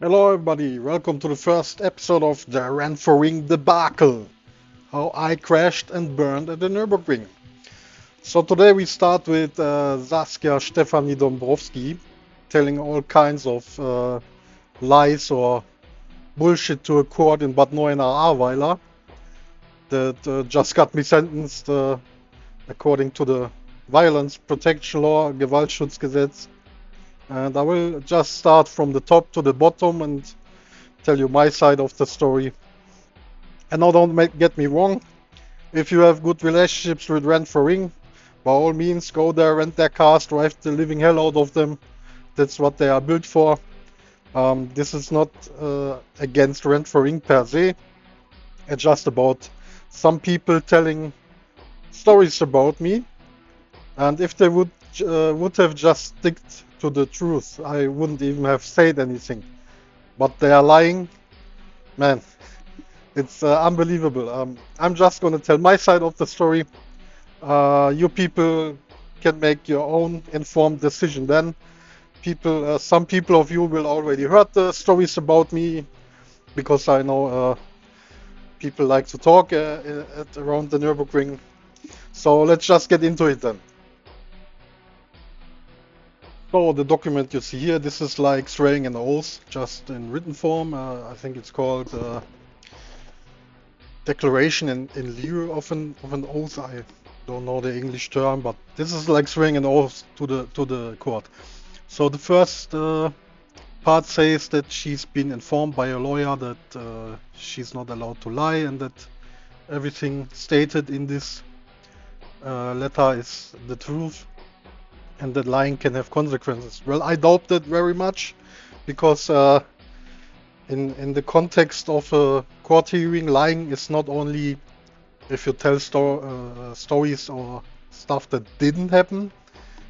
Hello everybody, welcome to the first episode of the RENT4RING Debakel. How I crashed and burned at the Nuerburgring. So today we start with Saskia Stefanie Dombrowski telling all kinds of lies or bullshit to a court in Bad Neuenahr-Ahrweiler that just got me sentenced according to the Violence Protection Law, Gewaltschutzgesetz. And I will just start from the top to the bottom and tell you my side of the story. And now don't get me wrong, if you have good relationships with RENT4RING, by all means go there, rent their cars, drive the living hell out of them. That's what they are built for. This is not against RENT4RING per se. It's just about some people telling stories about me. And if they would have just sticked to the truth, I wouldn't even have said anything. But they are lying. Man, it's unbelievable. I'm just gonna tell my side of the story. You people can make your own informed decision then. Some people of you will already heard the stories about me, because I know people like to talk around the Nürburgring. So let's just get into it then. So the document you see here, this is like swearing an oath, just in written form. I think it's called declaration in lieu of an oath. I don't know the English term, but this is like swearing an oath to the court. So the first part says that she's been informed by a lawyer that she's not allowed to lie, and that everything stated in this letter is the truth, and that lying can have consequences. Well, I doubt that very much, because in the context of a court hearing, lying is not only if you tell stories or stuff that didn't happen.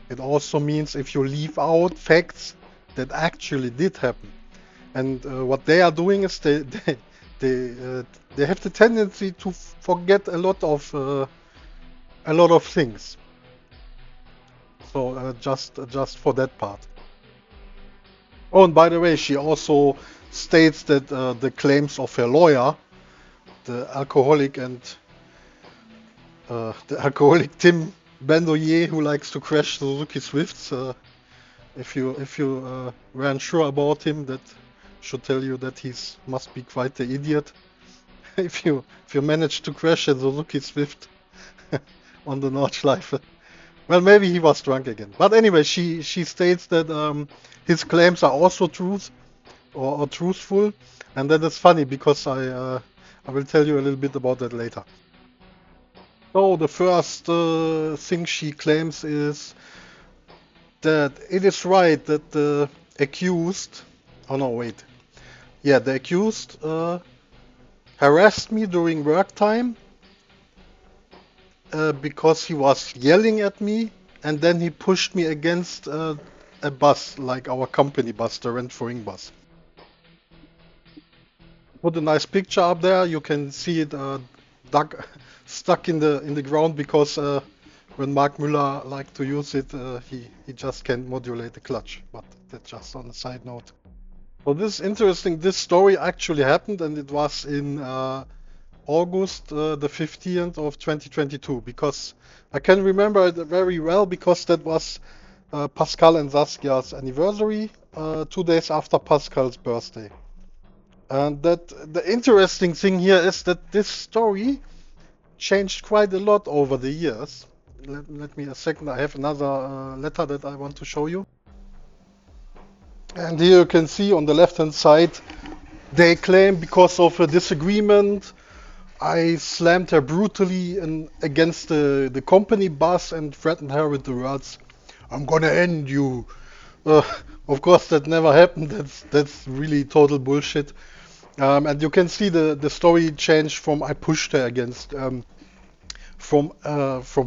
It also means if you leave out facts that actually did happen. And what they are doing is they have the tendency to forget a lot of things. So just for that part. Oh, and by the way, she also states that the claims of her lawyer, the alcoholic Tim Bandoyer, who likes to crash Suzuki Swifts, if you weren't sure about him, that should tell you that he must be quite the idiot. if you manage to crash a Suzuki Swift on the Nordschleife. Well, maybe he was drunk again. But anyway, she states that his claims are also or truthful, and that is funny because I will tell you a little bit about that later. So the first thing she claims is that it is right that the accused, the accused harassed me during work time because he was yelling at me, and then he pushed me against a bus, like our company bus, the RENT4RING bus. Put a nice picture up there. You can see it stuck in the ground, because when Mark Müller liked to use it, he just can't modulate the clutch. But that's just on a side note. So this is interesting. This story actually happened, and it was in August the 15th of 2022, because I can remember it very well, because that was Pascal and Saskia's anniversary, 2 days after Pascal's birthday. And that the interesting thing here is that this story changed quite a lot over the years. Let me a second, I have another letter that I want to show you. And here you can see on the left hand side, they claim because of a disagreement I slammed her brutally against the company bus and threatened her with the words, "I'm gonna end you." Of course that never happened. That's really total bullshit. And you can see the story changed from I pushed her against, from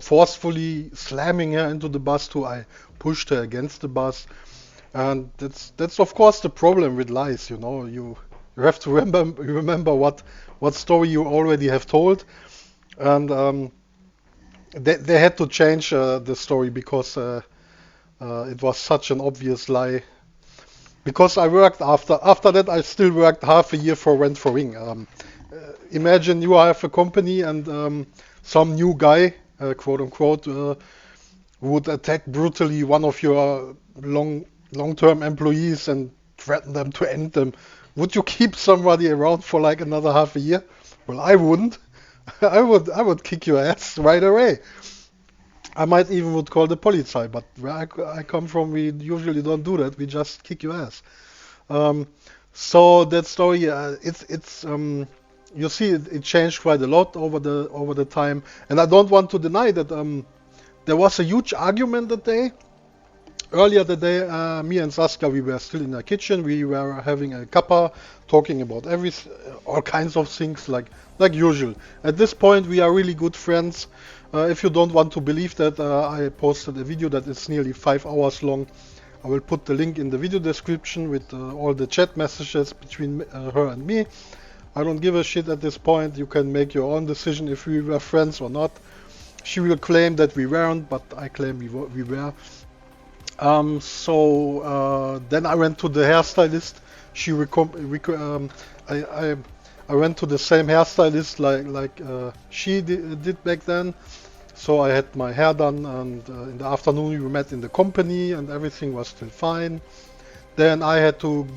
forcefully slamming her into the bus to I pushed her against the bus. And that's of course the problem with lies. You know, you have to remember what story you already have told, and they had to change the story because it was such an obvious lie. because I worked after that. I still worked half a year for Rent4RING. Imagine you have a company and some new guy, quote unquote, would attack brutally one of your long-term employees and threaten them to end them. Would you keep somebody around for like another half a year? Well, I wouldn't. I would kick your ass right away. I might even would call the police, but where I come from, we usually don't do that. We just kick your ass. Um, so that story, it's you see, it changed quite a lot over the time, and I don't want to deny that there was a huge argument that day. Earlier that day, me and Saskia, we were still in the kitchen. We were having a cuppa, talking about all kinds of things like usual. At this point, we are really good friends. If you don't want to believe that, I posted a video that is nearly 5 hours long. I will put the link in the video description with all the chat messages between her and me. I don't give a shit at this point. You can make your own decision if we were friends or not. She will claim that we weren't, but I claim we were. Then I went to the hairstylist. I went to the same hairstylist like she did back then. So I had my hair done, and in the afternoon we met in the company, and everything was still fine. Then I had to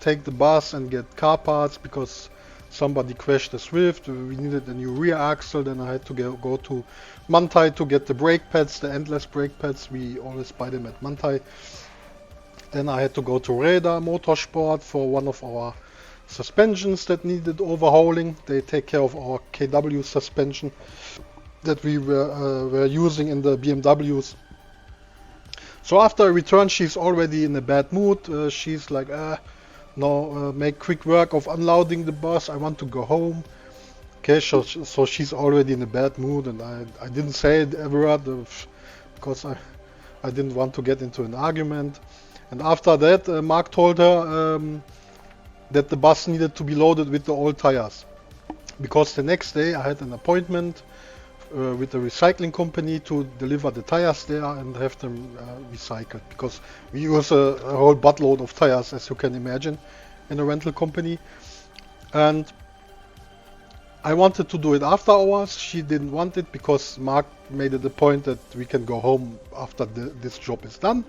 take the bus and get car parts because somebody crashed the Swift. We needed a new rear axle. Then I had to go to Mantai to get the brake pads, the endless brake pads. We always buy them at Mantai. Then I had to go to Reda Motorsport for one of our suspensions that needed overhauling. They take care of our KW suspension that we were using in the BMWs. So after I returned, she's already in a bad mood. She's like, no, make quick work of unloading the bus. I want to go home. Okay, so she's already in a bad mood, and I didn't say it ever because I didn't want to get into an argument. And after that, Mark told her that the bus needed to be loaded with the old tires, because the next day I had an appointment with a recycling company to deliver the tires there and have them recycled, because we use a whole buttload of tires, as you can imagine, in a rental company. And I wanted to do it after hours. She didn't want it because Mark made it a point that we can go home after this job is done.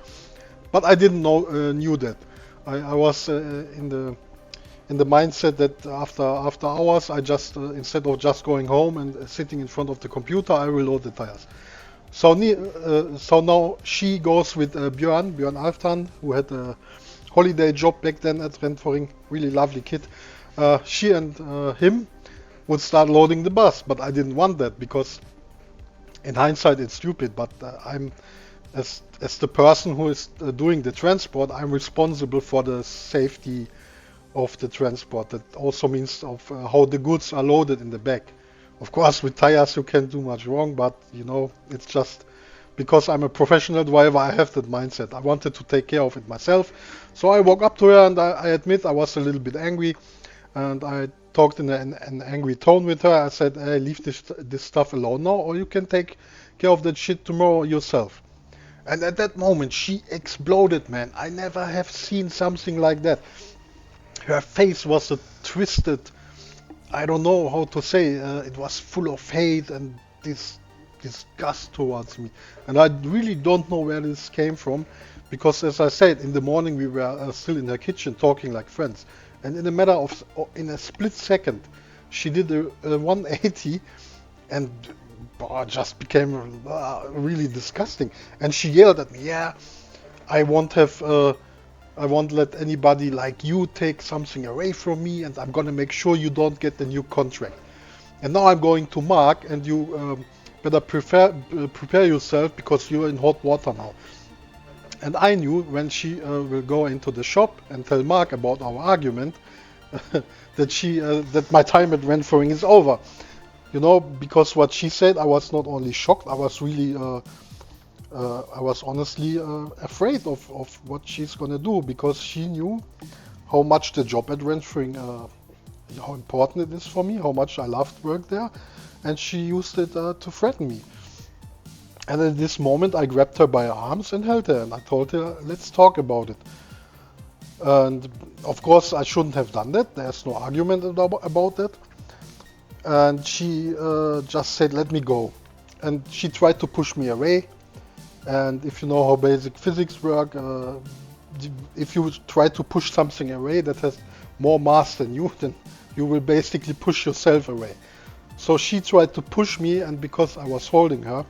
But I didn't knew that. I was in the mindset that after hours, I just instead of just going home and sitting in front of the computer, I will load the tires. So now she goes with Björn Alftan, who had a holiday job back then at Rent4RING, really lovely kid. She and him would start loading the bus, but I didn't want that because in hindsight it's stupid, but I'm as the person who is doing the transport, I'm responsible for the safety of the transport. That also means of how the goods are loaded in the back. Of course, with tires you can't do much wrong, but you know, it's just because I'm a professional driver, I have that mindset. I wanted to take care of it myself. So I walked up to her, and I admit I was a little bit angry, and I talked in an angry tone with her. I said, hey, leave this stuff alone now, or you can take care of that shit tomorrow yourself. And at that moment she exploded, man. I never have seen something like that. Her face was a twisted, I don't know how to say, it was full of hate and disgust towards me. And I really don't know where this came from, because as I said, in the morning we were still in her kitchen talking like friends. And in a matter of, in a split second, she did a 180 and just became really disgusting. And she yelled at me, yeah, I won't let anybody like you take something away from me, and I'm gonna make sure you don't get the new contract. And now I'm going to Mark, and you better prepare yourself, because you're in hot water now. And I knew when she will go into the shop and tell Mark about our argument that my time at Rent4RING is over. You know, because what she said, I was not only shocked, I was really, I was honestly afraid of what she's gonna do, because she knew how much the job at Rent4RING, how important it is for me, how much I loved work there, and she used it to threaten me. And at this moment I grabbed her by her arms and held her, and I told her, let's talk about it. And of course, I shouldn't have done that. There's no argument about that. And she just said, let me go. And she tried to push me away. And if you know how basic physics work, if you try to push something away that has more mass than you, then you will basically push yourself away. So she tried to push me, and because I was holding her,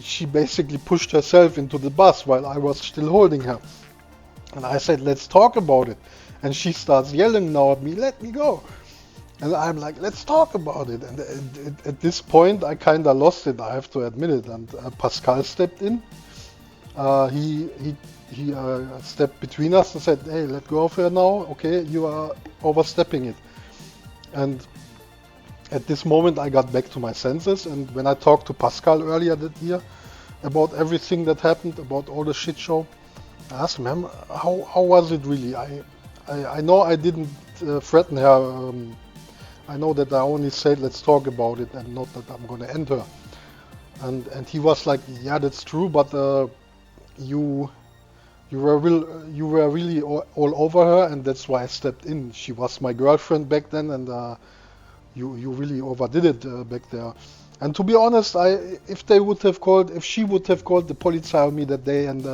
she basically pushed herself into the bus while I was still holding her. And I said, let's talk about it. And she starts yelling now at me, let me go. And I'm like, let's talk about it. And at this point, I kind of lost it, I have to admit it. And Pascal stepped in. He stepped between us and said, hey, let go of her now. Okay, you are overstepping it. And at this moment, I got back to my senses. And when I talked to Pascal earlier that year about everything that happened, about all the shit show, I asked him, how was it really? I know I didn't threaten her. I know that I only said, let's talk about it, and not that I'm going to end her. And he was like, yeah, that's true, but you were really all over her, and that's why I stepped in. She was my girlfriend back then, and you really overdid it back there. And to be honest, if she would have called the police on me that day, and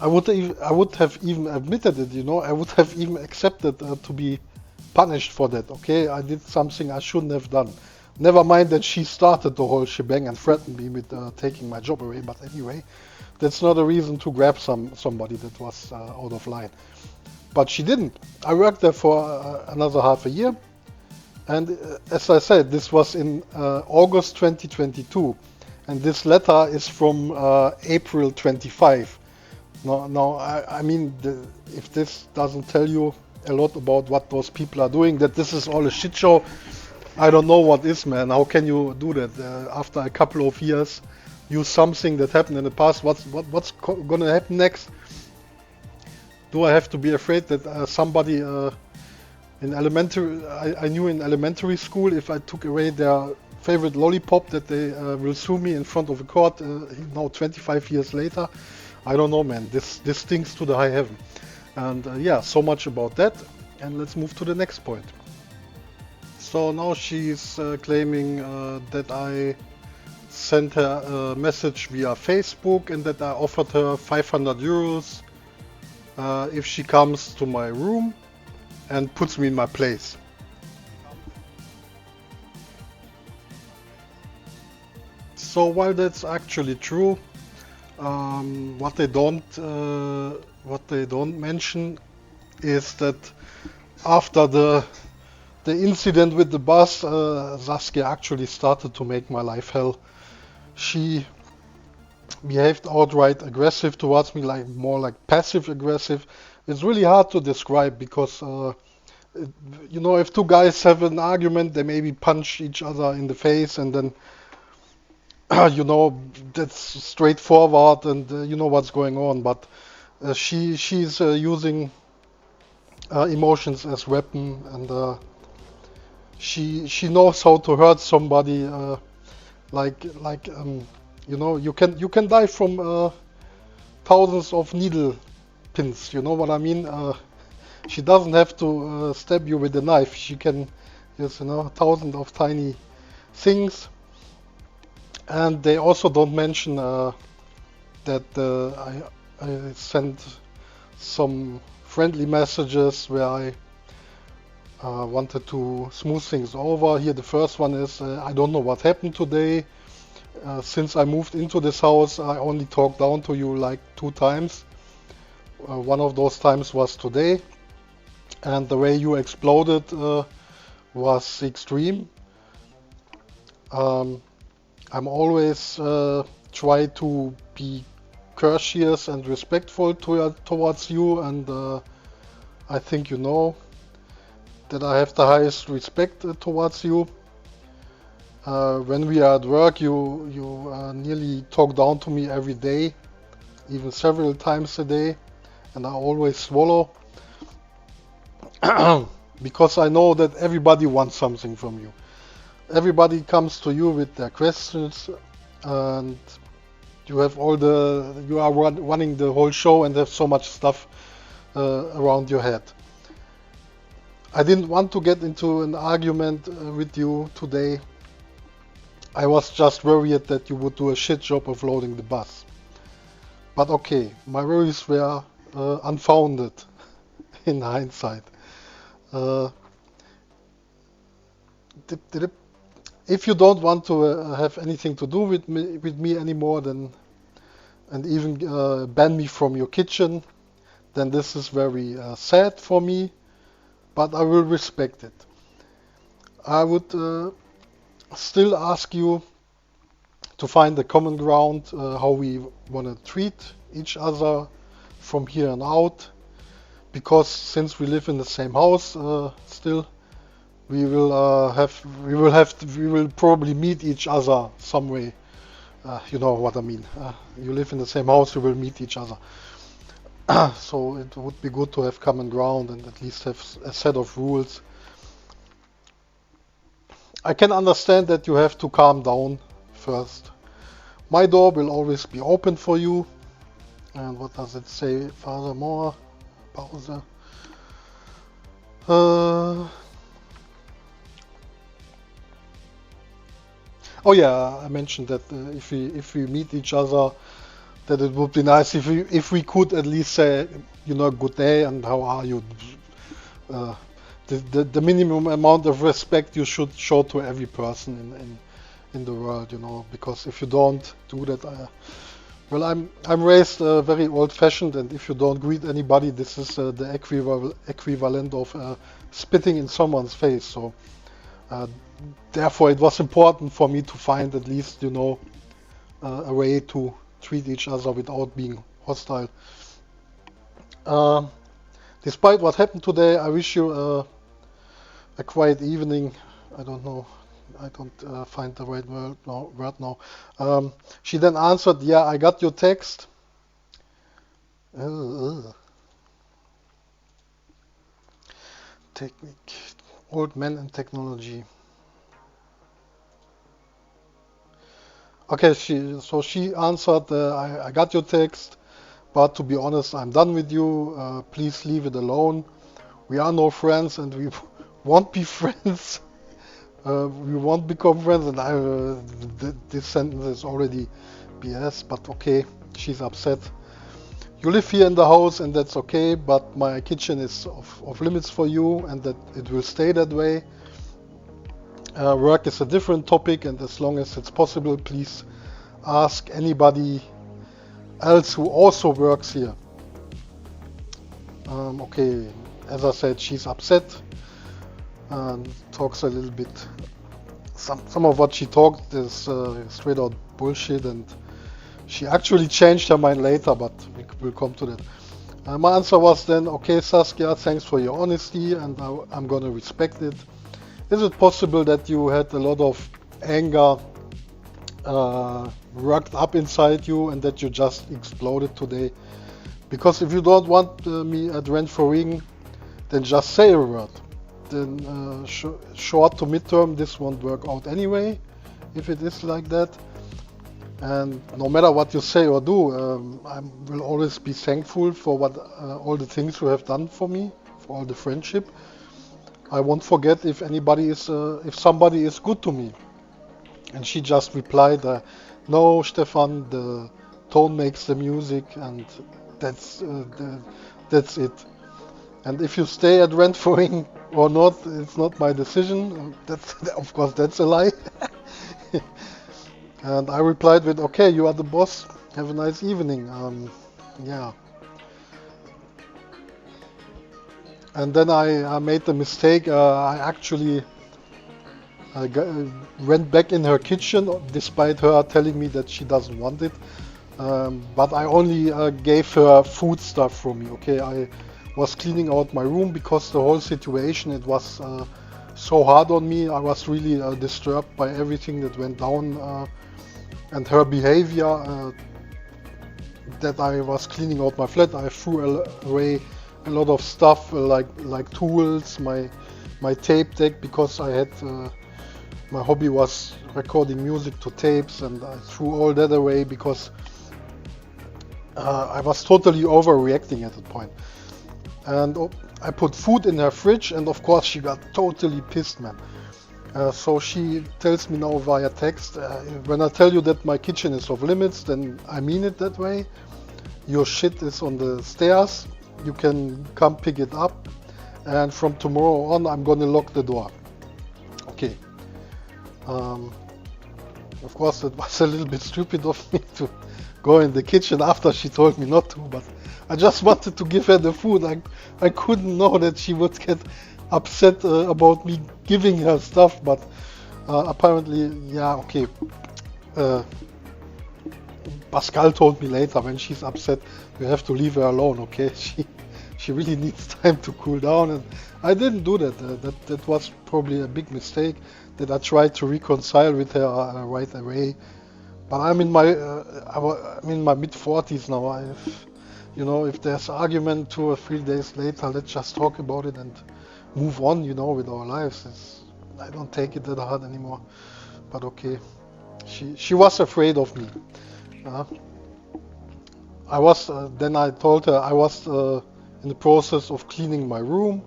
I would have even admitted it, you know, I would have even accepted to be punished for that. Okay, I did something I shouldn't have done. Never mind that she started the whole shebang and threatened me with taking my job away. But anyway, that's not a reason to grab somebody that was out of line. But she didn't. I worked there for another half a year. And as I said, this was in August 2022. And this letter is from April 25. Now, I mean, if this doesn't tell you a lot about what those people are doing, that this is all a shit show, I don't know what is, man. How can you do that after a couple of years? Use something that happened in the past. What's gonna happen next? Do I have to be afraid that somebody in elementary, I knew in elementary school, if I took away their favorite lollipop, that they will sue me in front of a court now 25 years later? I don't know, man. This stinks to the high heaven. And yeah, so much about that. And let's move to the next point. So now she's claiming that I sent her a message via Facebook and that I offered her 500 euros if she comes to my room and puts me in my place. So while that's actually true, what they don't mention is that after the incident with the bus, Saskia actually started to make my life hell. She behaved outright aggressive towards me, like more like passive aggressive. It's really hard to describe because you know, if two guys have an argument, they maybe punch each other in the face, and then you know, that's straightforward, and you know what's going on. But she's using emotions as weapon, and she knows how to hurt somebody. You know, you can die from thousands of needle pins. You know what I mean? She doesn't have to stab you with a knife. She can use, you know, thousands of tiny things. And they also don't mention that I sent some friendly messages where I wanted to smooth things over. Here the first one is, I don't know what happened today. Since I moved into this house, I only talked down to you like 2 times. One of those times was today. And the way you exploded was extreme. I'm always try to be courteous and respectful towards you, and I think you know that I have the highest respect towards you. When we are at work, you nearly talk down to me every day, even several times a day, and I always swallow because I know that everybody wants something from you. Everybody comes to you with their questions, and you have you are running the whole show and have so much stuff around your head. I didn't want to get into an argument with you today. I was just worried that you would do a shit job of loading the bus. But okay, my worries were unfounded in hindsight. If you don't want to have anything to do with me anymore, then and even ban me from your kitchen, then this is very sad for me, but I will respect it. I would still ask you to find a common ground how we want to treat each other from here on out, because since we live in the same house still, we will probably meet each other some way. You know what I mean. You live in the same house, you will meet each other. So it would be good to have common ground and at least have a set of rules. I can understand that you have to calm down first. My door will always be open for you. And what does it say? Furthermore, pause. Oh yeah, I mentioned that if we meet each other, that it would be nice if we could at least say, you know, good day and how are you. The minimum amount of respect you should show to every person in the world, you know, because if you don't do that, well, I'm raised very old-fashioned, and if you don't greet anybody, this is the equivalent of spitting in someone's face. So therefore, it was important for me to find at least, you know, a way to treat each other without being hostile. Despite what happened today, I wish you a quiet evening. I don't know. I don't find the right word now. She then answered, yeah, I got your text. Technique. Old man and technology. Okay, she answered, I got your text, but to be honest, I'm done with you. Please leave it alone. We are no friends and we won't be friends. We won't become friends, and this sentence is already BS, but okay, she's upset. You live here in the house and that's okay, but my kitchen is off limits for you and that it will stay that way. Work is a different topic, and as long as it's possible, please ask anybody else who also works here. Okay, as I said, she's upset and talks a little bit. Some of what she talked is straight out bullshit, and she actually changed her mind later, but we'll come to that. My answer was then, okay, Saskia, thanks for your honesty, and I'm gonna respect it. Is it possible that you had a lot of anger worked up inside you and that you just exploded today? Because if you don't want me at Rent4RING, then just say a word. Then short to midterm, this won't work out anyway, if it is like that. And no matter what you say or do, I will always be thankful for all the things you have done for me, for all the friendship. I won't forget if somebody is good to me. And she just replied, no, Stefan, the tone makes the music, and that's it. And if you stay at Rent4RING or not, it's not my decision. Of course, that's a lie. And I replied with, okay, you are the boss. Have a nice evening. Yeah. And then I made the mistake. I actually went back in her kitchen, despite her telling me that she doesn't want it. But I only gave her food stuff from me. Okay, I was cleaning out my room because the whole situation, it was so hard on me. I was really disturbed by everything that went down and her behavior. That I was cleaning out my flat, I threw away a lot of stuff like tools, my tape deck, because I had my hobby was recording music to tapes, and I threw all that away because I was totally overreacting at that point. And I put food in her fridge, and of course she got totally pissed, man. So she tells me now via text, when I tell you that my kitchen is off limits, then I mean it that way. Your shit is on the stairs, you can come pick it up, and from tomorrow on I'm gonna lock the door. Okay. Of course it was a little bit stupid of me to go in the kitchen after she told me not to, but I just wanted to give her the food. I couldn't know that she would get upset about me giving her stuff, but apparently, yeah, okay. Pascal told me later, when she's upset, you have to leave her alone, okay? She really needs time to cool down, and I didn't do that. That was probably a big mistake, that I tried to reconcile with her right away. But I'm in my mid 40s now. You know, if there's argument 2 or 3 days later, let's just talk about it and move on, you know, with our lives. I don't take it that hard anymore. But okay, she was afraid of me. I was then I told her I was in the process of cleaning my room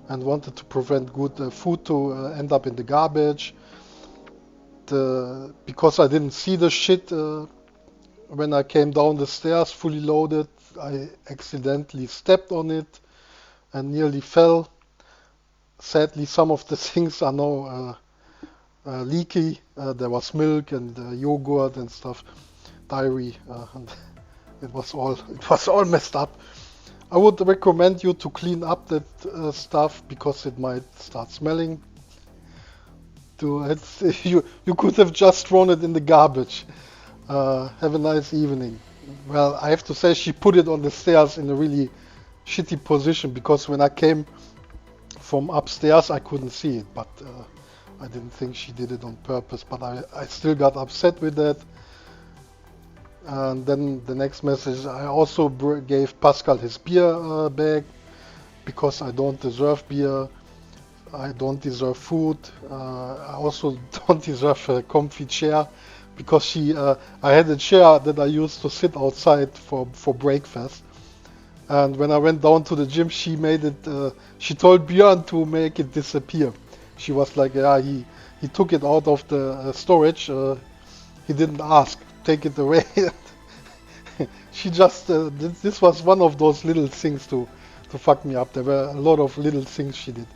and wanted to prevent good food to end up in the garbage. Because I didn't see the shit when I came down the stairs fully loaded, I accidentally stepped on it and nearly fell. Sadly, some of the things are now leaky. There was milk and yogurt and stuff, dairy, and it was all messed up. I would recommend you to clean up that stuff, because it might start smelling. You could have just thrown it in the garbage. Have a nice evening. Well, I have to say she put it on the stairs in a really shitty position, because when I came from upstairs I couldn't see it, but I didn't think she did it on purpose, but I still got upset with that. And then the next message, I also gave Pascal his beer bag, because I don't deserve beer. I don't deserve food. I also don't deserve a comfy chair, because I had a chair that I used to sit outside for breakfast. And when I went down to the gym, she told Björn to make it disappear. She was like, yeah, he took it out of the storage. He didn't ask, take it away. She just, this was one of those little things to fuck me up. There were a lot of little things she did.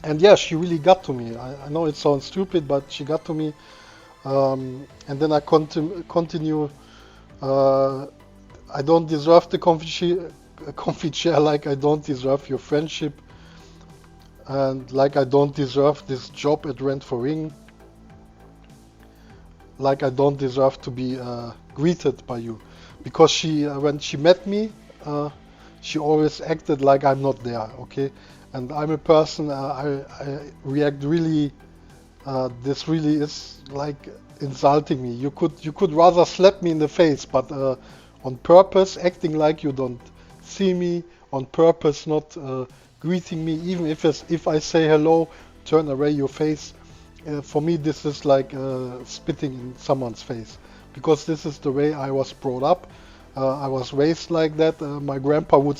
And yeah, she really got to me. I know it sounds stupid, but she got to me. And then I continue. I don't deserve the comfy chair, like I don't deserve your friendship, and like I don't deserve this job at Rent4RING, like I don't deserve to be greeted by you. Because when she met me, she always acted like I'm not there, okay? And I'm a person, I react really, this really is like insulting me. You could rather slap me in the face, but on purpose, acting like you don't see me, on purpose not greeting me, even if I say hello, turn away your face. For me, this is like spitting in someone's face, because this is the way I was brought up. I was raised like that. My grandpa would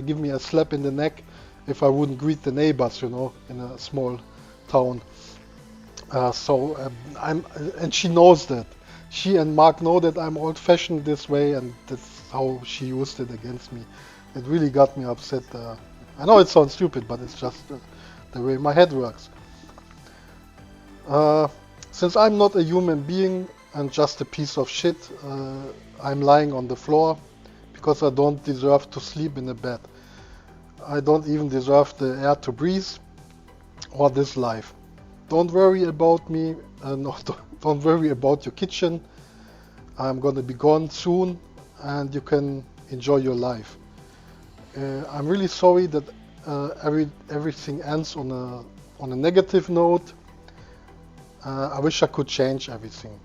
give me a slap in the neck if I wouldn't greet the neighbors, you know, in a small town. And she knows that. She and Mark know that I'm old-fashioned this way, and that's how she used it against me. It really got me upset. I know it sounds stupid, but it's just the way my head works. Since I'm not a human being and just a piece of shit, I'm lying on the floor because I don't deserve to sleep in a bed. I don't even deserve the air to breathe or this life. Don't worry about me, don't worry about your kitchen. I'm gonna be gone soon and you can enjoy your life. I'm really sorry that everything ends on a negative note. I wish I could change everything.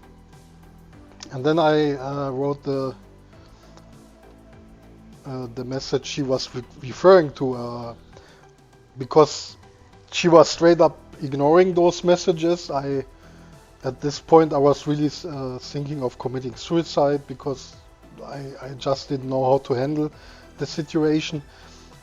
And then I wrote the message she was referring to, because she was straight up ignoring those messages. At this point I was really thinking of committing suicide, because I just didn't know how to handle the situation.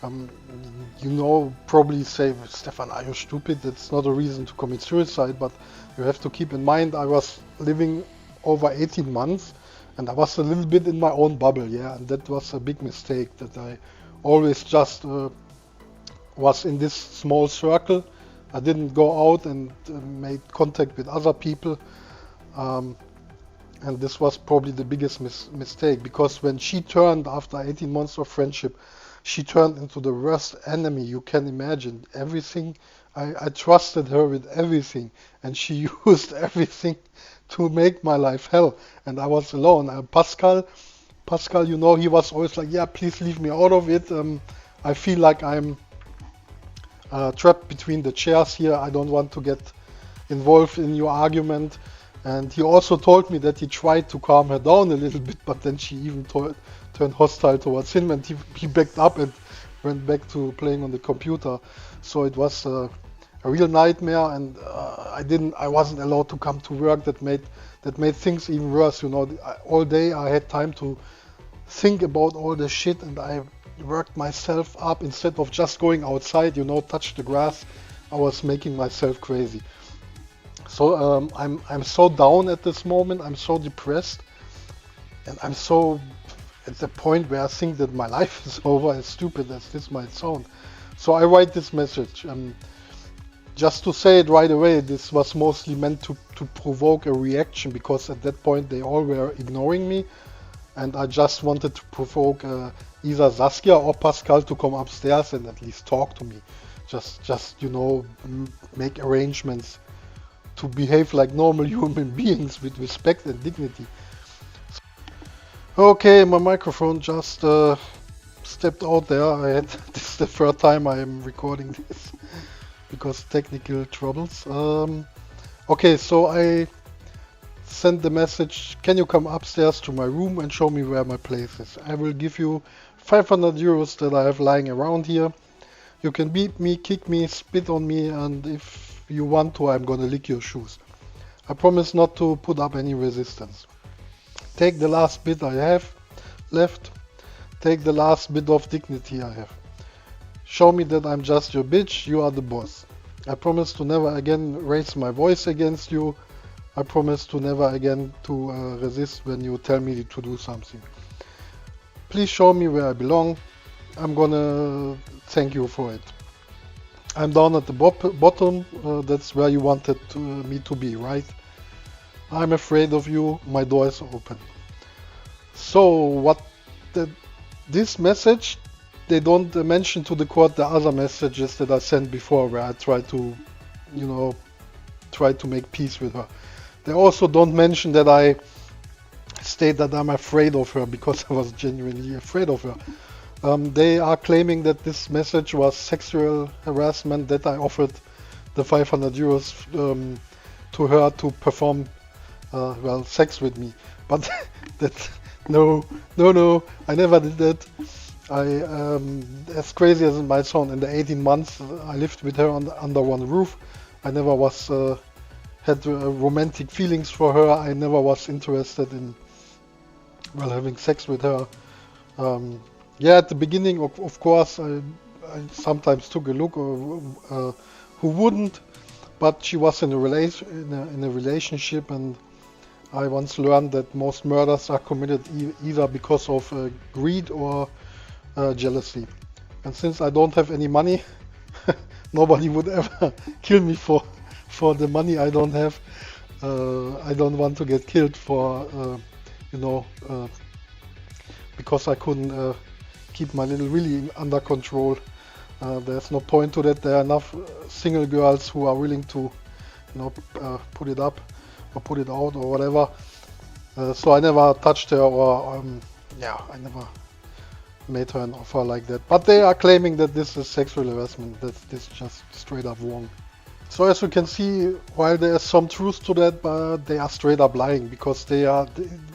You know, probably say, Stefan, are you stupid? That's not a reason to commit suicide, but you have to keep in mind I was living over 18 months and I was a little bit in my own bubble, yeah, and that was a big mistake, that I always just was in this small circle. I didn't go out and made contact with other people, and this was probably the biggest mistake, because when she turned after 18 months of friendship, she turned into the worst enemy you can imagine. Everything, I trusted her with everything, and she used everything to make my life hell, and I was alone. Pascal, you know, he was always like, yeah, please leave me out of it. I feel like I'm trapped between the chairs here. I don't want to get involved in your argument. And he also told me that he tried to calm her down a little bit, but then she even turned hostile towards him, and he backed up and went back to playing on the computer. So it was a real nightmare, and I wasn't allowed to come to work. That made things even worse. You know, all day I had time to think about all the shit, and I worked myself up instead of just going outside, you know, touch the grass. I was making myself crazy. So I'm so down at this moment. I'm so depressed, and I'm so at the point where I think that my life is over, as stupid as this might sound. So I write this message. Just to say it right away, this was mostly meant to provoke a reaction, because at that point they all were ignoring me, and I just wanted to provoke either Saskia or Pascal to come upstairs and at least talk to me. Just you know, make arrangements to behave like normal human beings with respect and dignity. Okay, my microphone just stepped out there. This is the third time I am recording this because technical troubles. Okay, so I sent the message, can you come upstairs to my room and show me where my place is? I will give you 500 euros that I have lying around here. You can beat me, kick me, spit on me, and if you want to, I'm gonna lick your shoes. I promise not to put up any resistance. Take the last bit I have left. Take the last bit of dignity I have. Show me that I'm just your bitch, you are the boss. I promise to never again raise my voice against you. I promise to never again to resist when you tell me to do something. Please show me where I belong. I'm gonna thank you for it. I'm down at the bottom, that's where you wanted me to be, right? I'm afraid of you, my door is open. So this message, they don't mention to the court the other messages that I sent before, where I tried to, you know, try to make peace with her. They also don't mention that I state that I'm afraid of her, because I was genuinely afraid of her. They are claiming that this message was sexual harassment, that I offered the 500 euros to her to perform well, sex with me. But that no, I never did that. As crazy as it might sound, in the 18 months I lived with her under one roof, I never was had romantic feelings for her. I never was interested in, well, having sex with her. Yeah, at the beginning, of course, I sometimes took a look, who wouldn't, but she was in a relationship, and I once learned that most murders are committed either because of greed or jealousy. And since I don't have any money, nobody would ever kill me for the money I don't have. I don't want to get killed for, you know, because I couldn't keep my little Willy under control. There's no point to that. There are enough single girls who are willing to, you know, put it up or put it out or whatever. So I never touched her, or yeah, I never made her an offer like that. But they are claiming that this is sexual harassment. That this is just straight up wrong. So as you can see, while there is some truth to that, but they are straight up lying, because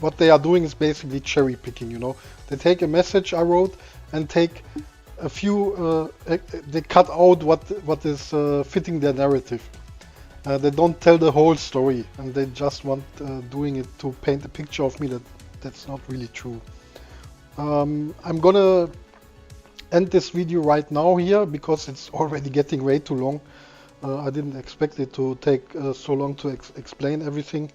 what they are doing is basically cherry picking, you know. They take a message I wrote and take a few, they cut out what is fitting their narrative. They don't tell the whole story, and they just want doing it to paint a picture of me that's not really true. I'm gonna end this video right now here because it's already getting way too long. I didn't expect it to take so long to explain everything.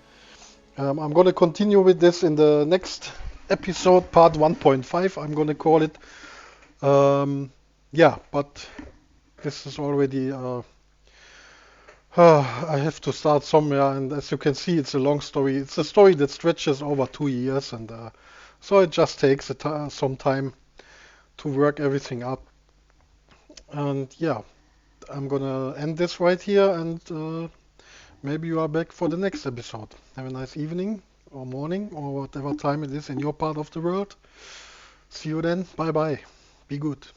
I'm gonna continue with this in the next episode, part 1.5. I'm gonna call it. Yeah, but this is already. I have to start somewhere, and as you can see, it's a long story. It's a story that stretches over 2 years, and so it just takes some time to work everything up. And yeah, I'm gonna end this right here, and maybe you are back for the next episode. Have a nice evening, or morning, or whatever time it is in your part of the world. See you then. Bye bye. Be good.